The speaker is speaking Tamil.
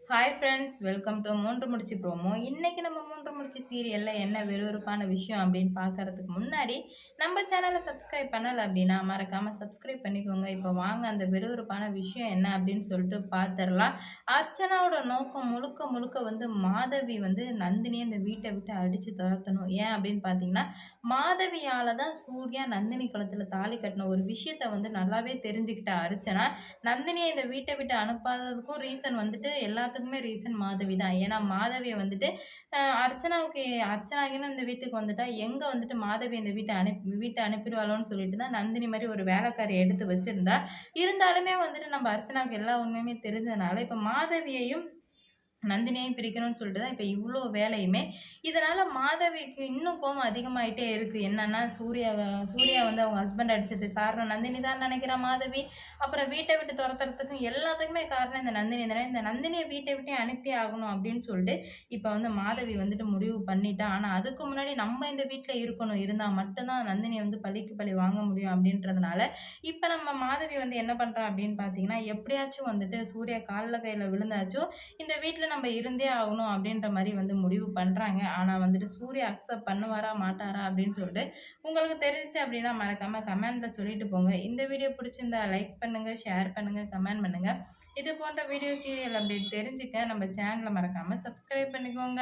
ஹாய் ஃப்ரெண்ட்ஸ், வெல்கம் டு மூன்று முடிச்சு ப்ரோமோ. இன்னைக்கு நம்ம மூன்று முடிச்சு சீரியல்ல என்ன விறுவிறுப்பான விஷயம் அப்படின்னு பார்க்கறதுக்கு முன்னாடி நம்ம சேனலை சப்ஸ்கிரைப் பண்ணலை அப்படின்னா மறக்காம சப்ஸ்கிரைப் பண்ணிக்கோங்க. இப்போ வாங்க அந்த விறுவிறுப்பான விஷயம் என்ன அப்படின்னு சொல்லிட்டு பார்த்துடலாம். அர்ச்சனாவோட நோக்கம் முழுக்க முழுக்க மாதவி நந்தினியை இந்த வீட்டை விட்டு அடிச்சு துரத்தணும். ஏன் அப்படின்னு பார்த்தீங்கன்னா, மாதவியால தான் சூர்யா நந்தினி குளத்துல தாலி கட்டின ஒரு விஷயத்த நல்லாவே தெரிஞ்சுக்கிட்ட அர்ச்சனா நந்தினிய இந்த வீட்ட விட்டு அனுப்பாததுக்கும் ரீசன் எல்லாத்துக்குமே ரீசன் மாதவி தான். ஏன்னா மாதவிய அர்ச்சனாகின்னு இந்த வீட்டுக்கு வந்துட்டா, எங்க மாதவி இந்த வீட்ட அனுப்பிடுவாளோன்னு சொல்லிட்டு தான் நந்தினி மாரி ஒரு வேலைக்காரிய எடுத்து வச்சிருந்தா. இருந்தாலுமே நம்ம அர்ச்சனாவுக்கு எல்லா உண்மையுமே தெரிஞ்சதுனால, இப்ப மாதவியையும் நந்தினியையும் பிரிக்கணும்னு சொல்லிட்டு தான் இப்ப இவ்ளோ வேலையுமே. இதனால மாதவிக்கு இன்னும் கோவம் அதிகமாயிட்டே இருக்கு. என்னன்னா, சூர்யா அவங்க ஹஸ்பண்ட் அடிச்சதுக்கு காரணம் நந்தினி தான் நெனைக்கிறா மாதவி. அப்புறம் வீட்ட விட்டு தொரத்துறதுக்கும் எல்லாத்துக்குமே காரணம் இந்த நந்தினி தானே. இந்த நந்தினிய வீட்ட விட்டே அனுப்பியே ஆகணும் அப்படின்னு சொல்லிட்டு, இப்ப மாதவி முடிவு பண்ணிட்டா. ஆனா அதுக்கு முன்னாடி நம்ம இந்த வீட்ல இருக்கணும். இருந்தா மட்டும் தான் நந்தினிய பழிக்கு பழி வாங்க முடியும் அப்படின்றதுனால, இப்ப நம்ம மாதவி என்ன பண்றா அப்படின்னு பார்த்தீங்கன்னா, எப்படியாச்சும் சூர்யா கால்ல கையில விழுந்தாச்சும் இந்த வீட்ல நம்ம இருந்தே ஆகணும் அப்படின்ற மாரி முடிவு பண்றாங்க. ஆனா சூர்யா அக்செப்ட் பண்ணுவாரா, மாட்டாரா அப்படின்னு சொல்லிட்டு உங்களுக்கு தெரிஞ்சுச்சு அப்படின்னா மறக்காம கமெண்ட்ல சொல்லிட்டு போங்க. இந்த வீடியோ பிடிச்சிருந்தா லைக் பண்ணுங்க, ஷேர் பண்ணுங்க, கமெண்ட் பண்ணுங்க. இது போன்ற வீடியோ, சீரியல் அப்டேட் தெரிஞ்சுக்க நம்ம சேனல மறக்காம சப்ஸ்கிரைப் பண்ணிக்கோங்க.